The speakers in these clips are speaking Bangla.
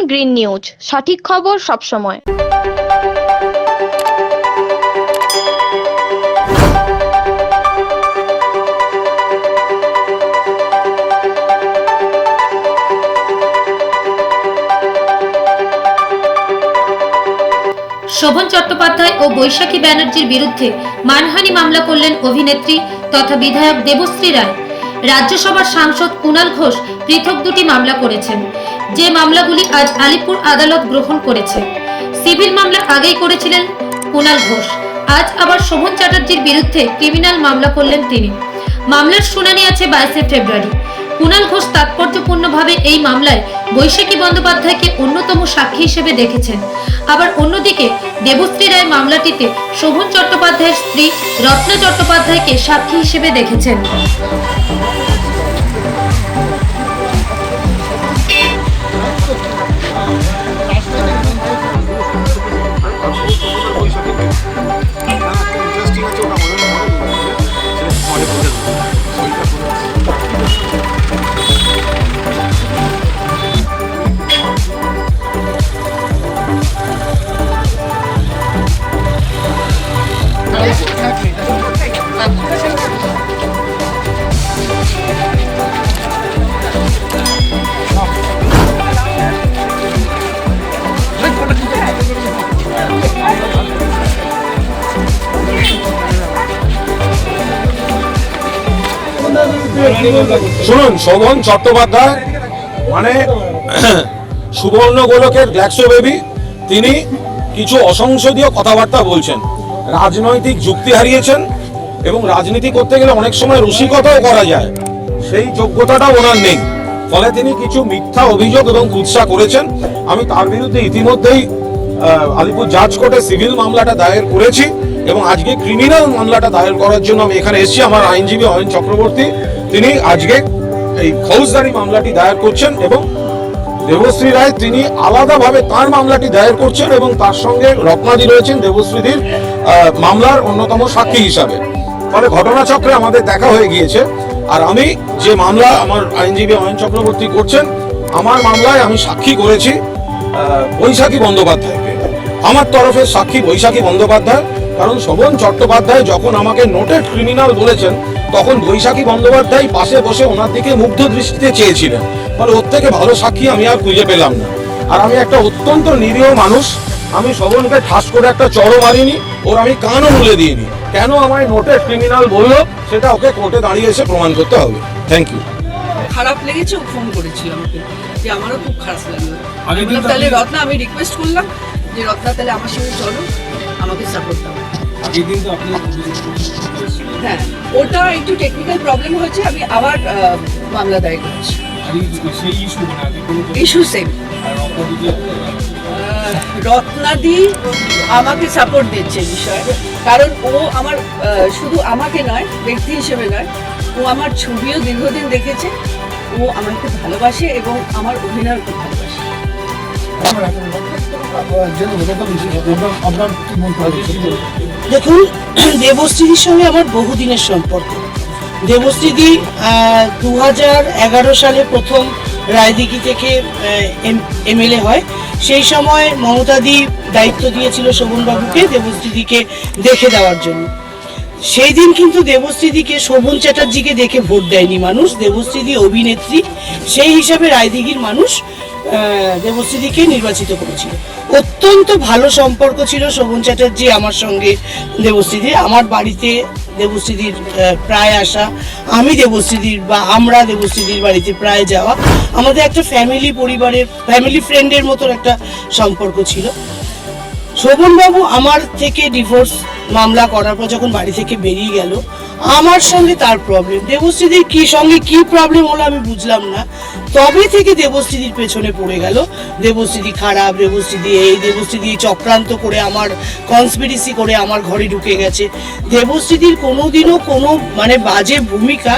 গ্রিন নিউজ, সঠিক খবর সবসময়। শোভন চট্টোপাধ্যায় ও বৈশাখী ব্যানার্জির বিরুদ্ধে মানহানি মামলা করলেন অভিনেত্রী তথা বিধায়ক দেবশ্রী রায়। রাজ্যসভার সাংসদ কুণাল ঘোষ পৃথক দুটি মামলা করেছেন, যে মামলাগুলি আজ আলিপুর আদালত গ্রহণ করেছে। সিভিল মামলা আগেই করেছিলেন কুণাল ঘোষ, আজ আবার শোভন চ্যাটার্জির বিরুদ্ধে ক্রিমিনাল মামলা করলেন তিনি। মামলার শুনানি আছে 22 ফেব্রুয়ারি। কুণাল ঘোষ তাৎপর্যপূর্ণভাবে এই মামলায় বৈশাখী বন্দ্যোপাধ্যায়কে অন্যতম সাক্ষী হিসেবে দেখেছেন। আবার অন্যদিকে দেবশ্রী রায় মামলাটিতে শোভন চট্টোপাধ্যায়ের স্ত্রী রত্না চট্টোপাধ্যায়কে সাক্ষী হিসেবে দেখেছেন। শুনুন, শোভন চট্টোপাধ্যায় মানে সুবর্ণ গোলকের গ্ল্যাক্সো বেবি, তিনি কিছু অসংসদীয় কথাবার্তা বলছেন, রাজনৈতিক যুক্তি হারিয়েছেন এবং রাজনীতি করতে গেলে অনেক সময় রসিকতাও করা যায়, সেই যোগ্যতাটাও ওনার নেই। ফলে তিনি কিছু মিথ্যা অভিযোগ এবং কুৎসা করেছেন। আমি তার বিরুদ্ধে ইতিমধ্যেই আলিপুর জাজ কোর্টে সিভিল মামলাটা দায়ের করেছি এবং আজকে ক্রিমিনাল মামলাটা দায়ের করার জন্য আমি এখানে এসেছি। আমার আইনজীবী অয়ন চক্রবর্তী তিনি আজকে এই ফৌজদারি মামলাটি দায়ের করছেন এবং দেবশ্রী রায় তিনি আলাদাভাবে তার মামলাটি দায়ের করছেন এবং তার সঙ্গে রত্নাদি রয়েছেন দেবশ্রীদির মামলার অন্যতম সাক্ষী হিসাবে। ফলে ঘটনাচক্রে আমাদের দেখা হয়ে গিয়েছে। আর আমি যে মামলা আমার আইনজীবী অয়ন চক্রবর্তী করছেন, আমার মামলায় আমি সাক্ষী করেছি বৈশাখী বন্দ্যোপাধ্যায়কে। আমার তরফের সাক্ষী বৈশাখী বন্দ্যোপাধ্যায়, কারণ শোভন চট্টোপাধ্যায় যখন আমাকে নোটেড ক্রিমিনাল বলেছেন তখন বৈশাখী বন্দ্যোপাধ্যায় পাশে বসে ওনার দিকে মুগ্ধ দৃষ্টিতে চেয়েছিলেন। ফলে ওর থেকে ভালো সাক্ষী আমি আর খুঁজে পেলাম না। আর আমি একটা অত্যন্ত নিরীহ মানুষ, আমি শোভনকে ঠাস করে একটা চড়ও মারিনি, ওর আমি কানও মুলে দিইনি। কেন আমায় নোটেড ক্রিমিনাল বললো সেটা ওকে কোর্টে দাঁড়িয়ে এসে প্রমাণ করতে হবে। Thank you. খারাপ লেগেছে, ও ফোন করেছিল আমাকে যে আমারও খুব খারাপ লাগলো। তাহলে রত্না, আমি রিকোয়েস্ট করলাম যে রত্না তাহলে আমার সঙ্গে চলো, আমাকে সাপোর্ট দাও। হ্যাঁ, ওটা একটু টেকনিক্যাল প্রবলেম হয়েছে, আমি আবার মামলা দায়ের করছি। Issue same. রত্নাদি আমাকে সাপোর্ট দিচ্ছে বিষয়ে, কারণ ও আমার শুধু আমাকে নয়, ব্যক্তি হিসেবে নয়, ও আমার ছবিও দীর্ঘদিন দেখেছে, ও আমাকে ভালোবাসে এবং আমার অভিনয় খুব ভালোবাসে। দেখুন, দেবশ্রীদির সঙ্গে আমার বহুদিনের সম্পর্ক। দেবশ্রীদি 2011 সালে প্রথম রায়দিঘি থেকে এমএলএ হয়। সেই সময় মমতাদি দায়িত্ব দিয়েছিল শোভনবাবুকে দেবশ্রীদিকে দেখে দেওয়ার জন্য। সেই দিন কিন্তু দেবশ্রীদিকে শোভন চ্যাটার্জিকে দেখে ভোট দেয়নি মানুষ। দেবশ্রীদি অভিনেত্রী, সেই হিসাবে রায়দিঘির মানুষ দেবশ্রীদিকে নির্বাচিত করেছিল। অত্যন্ত ভালো সম্পর্ক ছিল শোভন চ্যাটার্জি আমার সঙ্গে দেবশ্রীদির। আমার বাড়িতে দেবশ্রীদির প্রায় আসা, আমি দেবশ্রীদির বা আমরা দেবশ্রীদির বাড়িতে প্রায় যাওয়া, আমাদের একটা পরিবারের ফ্যামিলি ফ্রেন্ডের মতন একটা সম্পর্ক ছিল। শোভনবাবু আমার থেকে ডিভোর্স মামলা করার পর যখন বাড়ি থেকে বেরিয়ে গেল, আমার সঙ্গে তার প্রবলেম, দেবশ্রীদির কি প্রবলেম হলো আমি বুঝলাম না। তবে থেকে দেবশ্রীদির পেছনে পড়ে গেল, দেবশ্রীদি খারাপ, দেবশ্রীদি চক্রান্ত করে আমার কনস্পিরেসি করে আমার ঘরে ঢুকে গেছে। দেবশ্রীদির কোনোদিনও কোনো বাজে ভূমিকা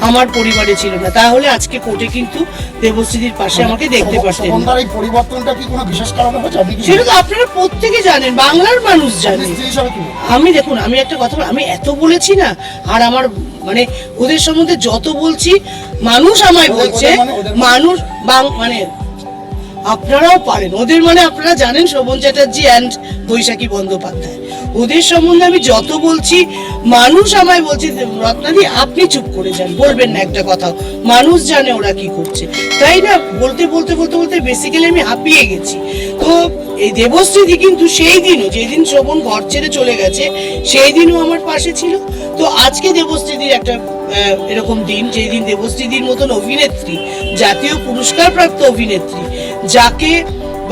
আমার পরিবারে ছিল না, তাহলে আজকে কোর্টে কিন্তু দেবশ্রীদির পাশে আমাকে দেখতে পারতেন। সেটা তো আপনারা প্রত্যেকে জানেন, বাংলার মানুষ জানে। আমি একটা কথা, আমি এত বলেছি না, আর আমার ওদের সম্বন্ধে যত বলছি মানুষ আমায় বলছে, মানুষ আপনারাও পারেন। ওদের মানে আপনারা জানেন শোভন চ্যাটার্জি অ্যান্ড বৈশাখী বন্দ্যোপাধ্যায়, ওদের সম্বন্ধে আমি যত বলছি মানুষ আমায় বলছে রত্নাদি আপনি চুপ করে যান, বলবেন না একটা কথাও, মানুষ জানে ওরা কি করছে। তাই না, বলতে বলতে বলতে বলতে বেসিক্যালি আমি হাঁপিয়ে গেছি। তো এই দেবশ্রীদি কিন্তু সেই দিনও, যেদিন শোভন ঘর ছেড়ে চলে গেছে সেই দিনও আমার পাশে ছিল। তো আজকে দেবশ্রীদির একটা এরকম দিন, যেই দিন দেবশ্রীদির মতন অভিনেত্রী, জাতীয় পুরস্কার প্রাপ্ত অভিনেত্রী, যাকে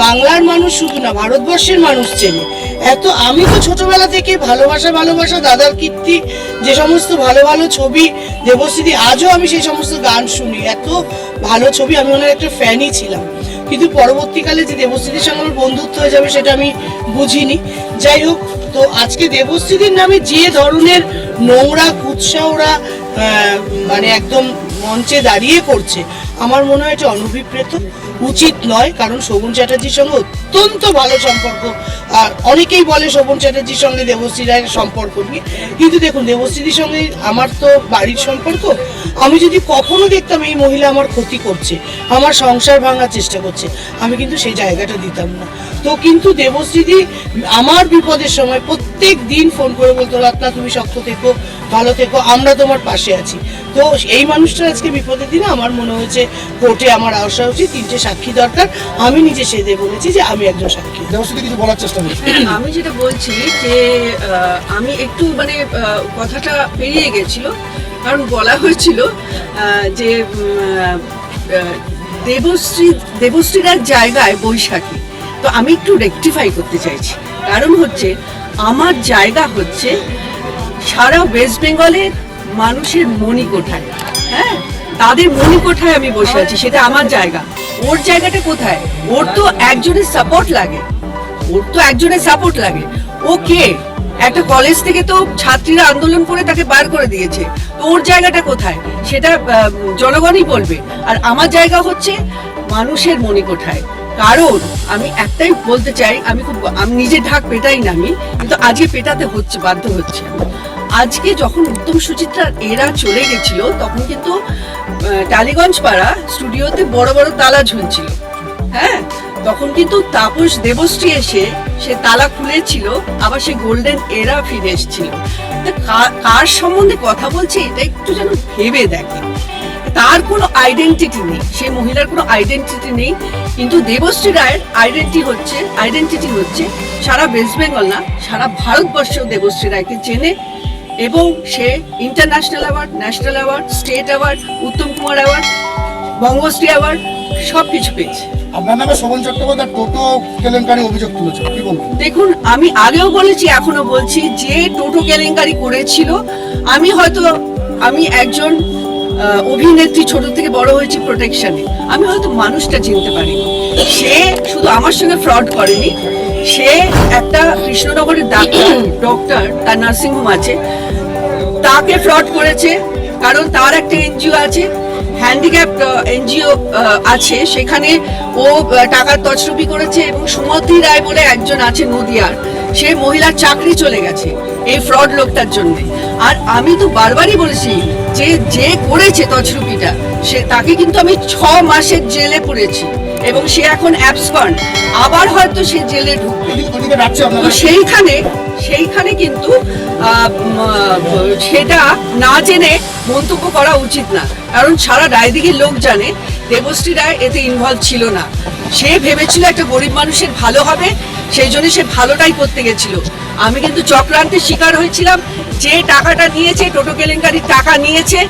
বাংলার মানুষ শুধু না ভারতবর্ষের মানুষ চেনে। এত আমি তো ছোটবেলা থেকে ভালোবাসা ভালোবাসা, দাদার কীর্তি, যে সমস্ত ভালো ভালো ছবি দেবশ্রীদি, আজও আমি সেই সমস্ত গান শুনি, এত ভালো ছবি, আমি ওনার একটা ফ্যানই ছিলাম। কিন্তু পরবর্তীকালে যে দেবশ্রীদির সঙ্গে আমার বন্ধুত্ব হয়ে যাবে সেটা আমি বুঝিনি। যাই হোক, তো আজকে দেবশ্রীদির নামে যে ধরনের নোংরা কুৎসা ওরা মানে একদম মঞ্চে দাঁড়িয়ে করছে, আমার মনে হয় এটা অনভিপ্রেত, উচিত নয়। কারণ শোভন চ্যাটার্জির সঙ্গে অত্যন্ত ভালো সম্পর্ক, আর অনেকেই বলে শোভন চ্যাটার্জির সঙ্গে দেবশ্রী রায়ের সম্পর্ক নিয়ে, কিন্তু দেখুন দেবশ্রীদির সঙ্গে আমার তো বাড়ির সম্পর্ক। আমি যদি কখনো দেখতাম এই মহিলা আমার ক্ষতি করছে, আমার সংসার ভাঙার চেষ্টা করছে, আমি কিন্তু সেই জায়গাটা দিতাম না। তো কিন্তু দেবশ্রীদি আমার বিপদের সময় প্রত্যেক দিন ফোন করে বলতো, রত্না তুমি শক্ত থেকো, ভালো থেকো, আমরা তোমার পাশে আছি। তো এই মানুষটা আজকে বিপদের দিনে আমার মনে হয়েছে কোর্টে আমার আসা উচিত, 3টে সাক্ষী দরকার। আমি নিজে সেদে বলেছি যে আমি একজন সাক্ষী। দেবশ্রী কিছু বলার চেষ্টা করছি। আমি যেটা বলছি যে আমি একটু মানে কথাটা পেরিয়ে গেছিল, কারণ বলা হয়েছিল যে দেবশ্রীর জায়গায় বৈশাখী। তো আমি একটু রেকটিফাই করতে চাইছি, কারণ হচ্ছে আমার জায়গা হচ্ছে সারা ওয়েস্ট বেঙ্গলের মানুষের মণিকোঠায়, হ্যাঁ, তাদের মণিকোঠায় আমি বসে আছি, সেটা আমার জায়গা। ওর জায়গাটা কোথায়? ওর তো একজনের সাপোর্ট লাগে, ও কে? একটা কলেজ থেকে তো ছাত্রীরা আন্দোলন করে তাকে বার করে দিয়েছে, তো ওর জায়গাটা কোথায় সেটা জনগণই বলবে। আর আমার জায়গা হচ্ছে মানুষের মণিকোঠায়। কারণ আমি একটাই বলতে চাই, আমি নিজে ঢাক পেটাই না আমি, কিন্তু আজকে পেটাতে হচ্ছে, বাধ্য হচ্ছে। আজকে যখন উত্তম সুচিত্রার এরা চলে গেছিল, তখন কিন্তু টালিগঞ্জ পাড়া স্টুডিওতে বড় বড় তালা ঝুলছিল, হ্যাঁ, তখন কিন্তু তাপস দেবশ্রী এসে সে তালা খুলেছিল, আবার সে গোল্ডেন এরা ফিরে এসেছিল। কার সম্বন্ধে কথা বলছে এটা একটু যেন ভেবে দেখে। তার কোনো আইডেন্টিটি নেই, সেই মহিলার কোনো আইডেন্টিটি নেই, কিন্তু দেবশ্রী রায়ের আইডেন্টিটি হচ্ছে সারা ওয়েস্ট বেঙ্গল না, সারা ভারতবর্ষেও দেবশ্রী রায়কে চেনে, এবং সে international award, national award, state award, Uttam Kumar award, Bangashree award সব কিছু পেয়েছে। আপনার নামে শোভন চট্টোপাধ্যায় টোটো কেলেঙ্কারি অভিযোগ তুলেছে, কি বলবেন? দেখুন, আমি আগেও বলেছি, এখনো বলছি, যে টোটো কেলেঙ্কারি করেছিল, আমি একজন অভিনেত্রী, ছোট থেকে বড় হয়েছি প্রোটেকশনে, আমি হয়তো মানুষটা চিনতে পারিনি। সে শুধু আমার সঙ্গে ফ্রড করেনি, সে একটা কৃষ্ণনগরের ডক্টর, তার নার্সিংহোম আছে, তাকে ফ্রড করেছে। কারণ তার একটা এনজিও আছে, হ্যান্ডিক্যাপ এনজিও আছে, সেখানে ও টাকার তছরুপি করেছে, এবং সুমতি রায় বলে একজন আছে নদিয়ার, সে মহিলার চাকরি চলে গেছে এই ফ্রড লোকটার জন্য। আর আমি তো বারবারই বলেছি যে করেছে তছরুপিটা, তাকে কিন্তু আমি 6 মাসের জেলে পড়েছি, এবং সে এখন অ্যাবসকন্ড, আবার হয়তো সে জেলে ঢুকবে। তো সেইখানে কিন্তু সেটা না জেনে মন্তব্য করা উচিত না, কারণ সারা রায়দিঘির লোক জানে দেবশ্রী রায় এতে ইনভলভ ছিল না। সে ভেবেছিল একটা গরিব মানুষের ভালো হবে, সেই জন্য সে ভালোটাই করতে গেছিল। আমি কিন্তু চক্রান্তের শিকার হয়েছিলাম। যে টাকাটা নিয়েছে, টোটো কেলেঙ্কারির টাকা নিয়েছে,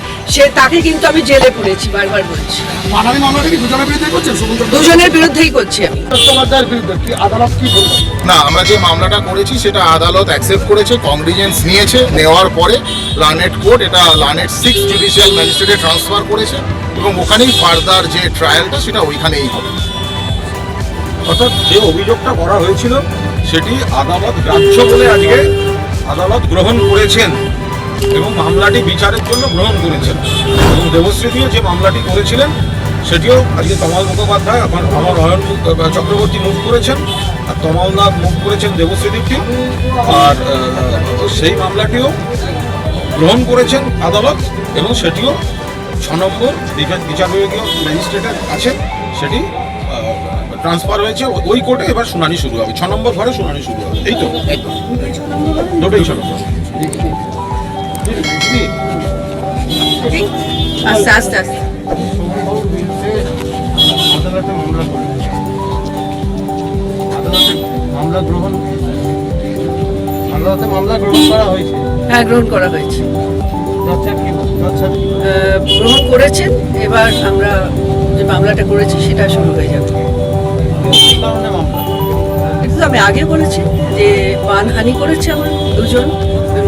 তাকে কিন্তু আমি জেলে পড়েছি, বারবার বলছি। মানহানি মামলাটা কি দুজনের বিরুদ্ধেই করছেন? দুজনের বিরুদ্ধেই করছি আমি। চট্টোপাধ্যায়ের বিরুদ্ধে কি আদালত কি বলল? না, আমরা যে মামলাটা করেছি সেটা আদালত অ্যাকসেপ্ট করেছে, কগনিজেন্স নিয়েছে, নেওয়ার পরে লার্নেড কোর্ট এটা লার্নেড 6 জুডিশিয়াল ম্যাজিস্ট্রেটে ট্রান্সফার করেছে, এবং ওখানেই ফার্দার যে ট্রায়ালটা সেটা ওইখানেই হবে। অর্থাৎ যে অভিযোগটা করা হয়েছিল সেটি আদালত গ্রাহ্য বলে আজকে আদালত গ্রহণ করেছেন, এবং মামলাটি বিচারের জন্য গ্রহণ করেছেন। এবং দেবশ্রীদিও যে মামলাটি করেছিলেন সেটিও আজকে তমাল মুখোপাধ্যায়, আমার অয়ন চক্রবর্তী মুভ করেছেন, আর তমালনাথ মুভ করেছেন দেবশ্রীদিকে, আর সেই মামলাটিও গ্রহণ করেছেন আদালত, এবং সেটিও 6 নম্বর বিচার বিভাগীয় ম্যাজিস্ট্রেটের কাছে সেটি ট্রান্সফার হয়েছে ওই কোর্টে, এবার শুনানি শুরু হবে, 6 নম্বর ঘরে শুনানি শুরু হবে, এই তো দুটোই 6 নম্বর। আস্তে আস্তে আস্তে মামলা গ্রহণ করা হয়েছে। হ্যাঁ, গ্রহণ করা হয়েছে, গ্রহণ করেছেন। এবার আমরা যে মামলাটা করেছি সেটা শুরু হয়ে যাবে। কিন্তু আমি আগে বলেছি যে মানহানি করেছে আমার দুজন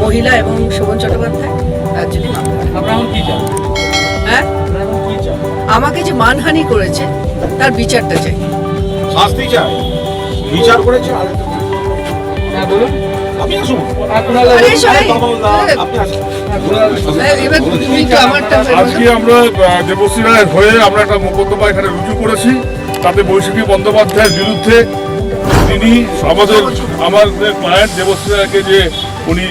মহিলা এবং শোভন চট্টোপাধ্যায়, তার জন্য মামলা। হ্যাঁ, আমাকে যে মানহানি করেছে তার বিচারটা চাই। শাস্তি চাই, বিচার করেছে। হ্যাঁ বলুন। আপনি আসুন, আরে সবাই, আপনি আসুন। এবার তুমি একটু আমারটা আজকে আমরা দেবশ্রী রায়ের হয়ে আমরা একটা মোকদ্দমা এখানে রুজু করেছি। তাতে বৈশাখী বন্দ্যোপাধ্যায়ের বিরুদ্ধে তিনি আমাদের ক্লায়েন্ট দেবশ্রী রায়কে যে উনি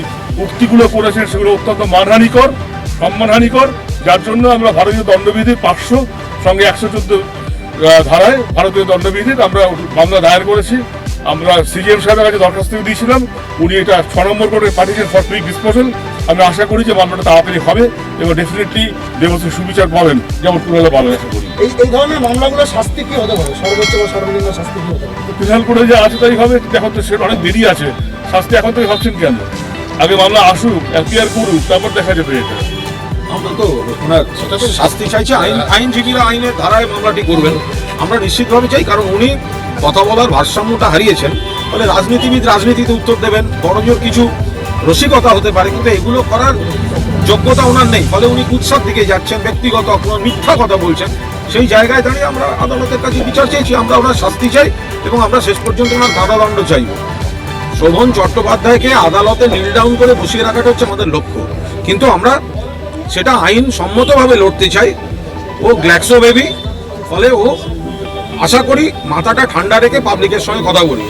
উক্তিগুলো করেছেন সেগুলো অত্যন্ত মানহানিকর, সম্মানহানিকর, যার জন্য আমরা ভারতীয় দণ্ডবিধির 500 সঙ্গে 114 ধারায় ভারতীয় দণ্ডবিধির আমরা মামলা দায়ের করেছি। আমরা সিজিএম সাহেবের কাছে দরখাস্ত দিয়েছিলাম, উনি এটা 6 নম্বর কোর্টে পাঠিয়েছেন ফর কুইক ডিসপোজাল। আমরা আশা করি যে মামলাটা তাড়াতাড়ি হবে এবং ডেফিনেটলি দেবশ্রী সুবিচার পাবেন, যেমন কুণালও পাবেন আশা করি। এই ধরনের মামলাগুলো শাস্তি কি হতে পারে, সর্বোচ্চ বা সর্বনিম্ন শাস্তি কি হতে পারে? ফিনাল করে যে আছে তাই হবে, এখন তো সেটা অনেক দেরি আছে। শাস্তি এখন থেকে ভাবছেন কেন? আগে মামলা আসুক, এফআইআর করুক, তারপর দেখা যাবে এটা। আমরা তো ওনার সেটা তো শাস্তি চাইছি, আইনজীবীরা আইনের ধারায় মামলাটি করবেন, আমরা নিশ্চিতভাবে চাই। কারণ উনি কথা বলার ভারসাম্যটা হারিয়েছেন, ফলে রাজনীতিবিদ রাজনীতিতে উত্তর দেবেন, বড়জোর কিছু রসিকতা হতে পারে, কিন্তু এগুলো করার যোগ্যতা ওনার নেই। ফলে উনি কুৎসার দিকে যাচ্ছেন, ব্যক্তিগত কোনো মিথ্যা কথা বলছেন। সেই জায়গায় দাঁড়িয়ে আমরা আদালতের কাছে বিচার চেয়েছি, আমরা ওনার শাস্তি চাই এবং আমরা শেষ পর্যন্ত ওনার কারাদণ্ড চাইব। শোভন চট্টোপাধ্যায়কে আদালতে নীল ডাউন করে বসিয়ে রাখাটা হচ্ছে আমাদের লক্ষ্য, কিন্তু আমরা সেটা আইন সম্মতভাবে লড়তে চাই। ও গ্ল্যাক্সো বেবি, ফলে ও আশা করি মাথাটা ঠান্ডা রেখে পাবলিকের সঙ্গে কথা বলি।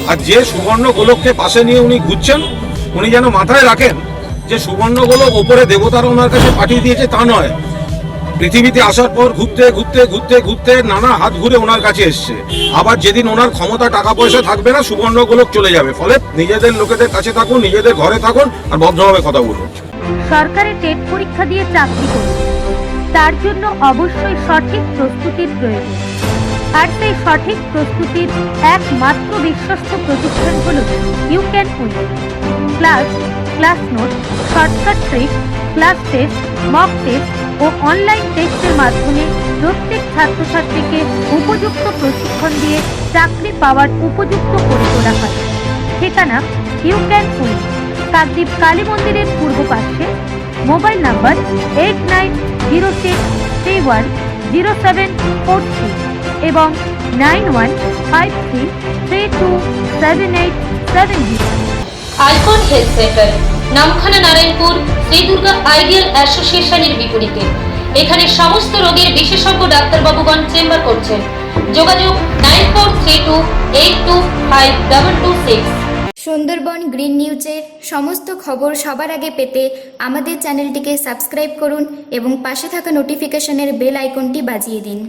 আর যে সুবর্ণ গোলককে পাশে নিয়ে উনি ঘুরছেন, উনি যেন মাথায় রাখেন যে সুবর্ণ গোলক ওপরে দেবতারা ওনার কাছে পাঠিয়ে দিয়েছে তা নয়, পৃথিবীতে আসার পর ঘুরতে ঘুরতে ঘুরতে ঘুরতে নানা হাত ঘুরে ওনার কাছে এসছে। আবার যেদিন ওনার ক্ষমতা টাকা পয়সা থাকবে না, সুবর্ণ গোলক চলে যাবে। ফলে নিজেদের লোকেদের কাছে থাকুন, নিজেদের ঘরে থাকুন আর ভদ্রভাবে কথা বলুন। সরকারি টেট পরীক্ষা দিয়ে চাকরি করুন, তার জন্য অবশ্যই সঠিক প্রস্তুতির প্রয়োজন। আর সেই সঠিক প্রস্তুতির একমাত্র বিশ্বস্ত প্রতিষ্ঠান হল you can win. Class note, shortcut trick, class test, mock test ও অনলাইন টেস্টের মাধ্যমে প্রত্যেক ছাত্রছাত্রীকে উপযুক্ত প্রশিক্ষণ দিয়ে চাকরি পাওয়ার উপযুক্ত করে তোলা হয়। ঠিকানা ইউক্যান উইন, কাকদ্বীপ কালী মন্দিরের পূর্ব পাশে। মোবাইল নাম্বার 8906310743 এবং 9153327870। Icon health centre, Namkhana Narayanpur, Shri Durga ideal অ্যাসোসিয়েশনের বিপরীতে। এখানে সমস্ত রোগের বিশেষজ্ঞ ডাক্তারবাবুগণ চেম্বার করছেন। যোগাযোগ 9432825226। সুন্দরবন গ্রিন নিউজের সমস্ত খবর সবার আগে পেতে আমাদের চ্যানেলটিকে সাবস্ক্রাইব করুন এবং পাশে থাকা নোটিফিকেশনের বেল আইকনটি বাজিয়ে দিন।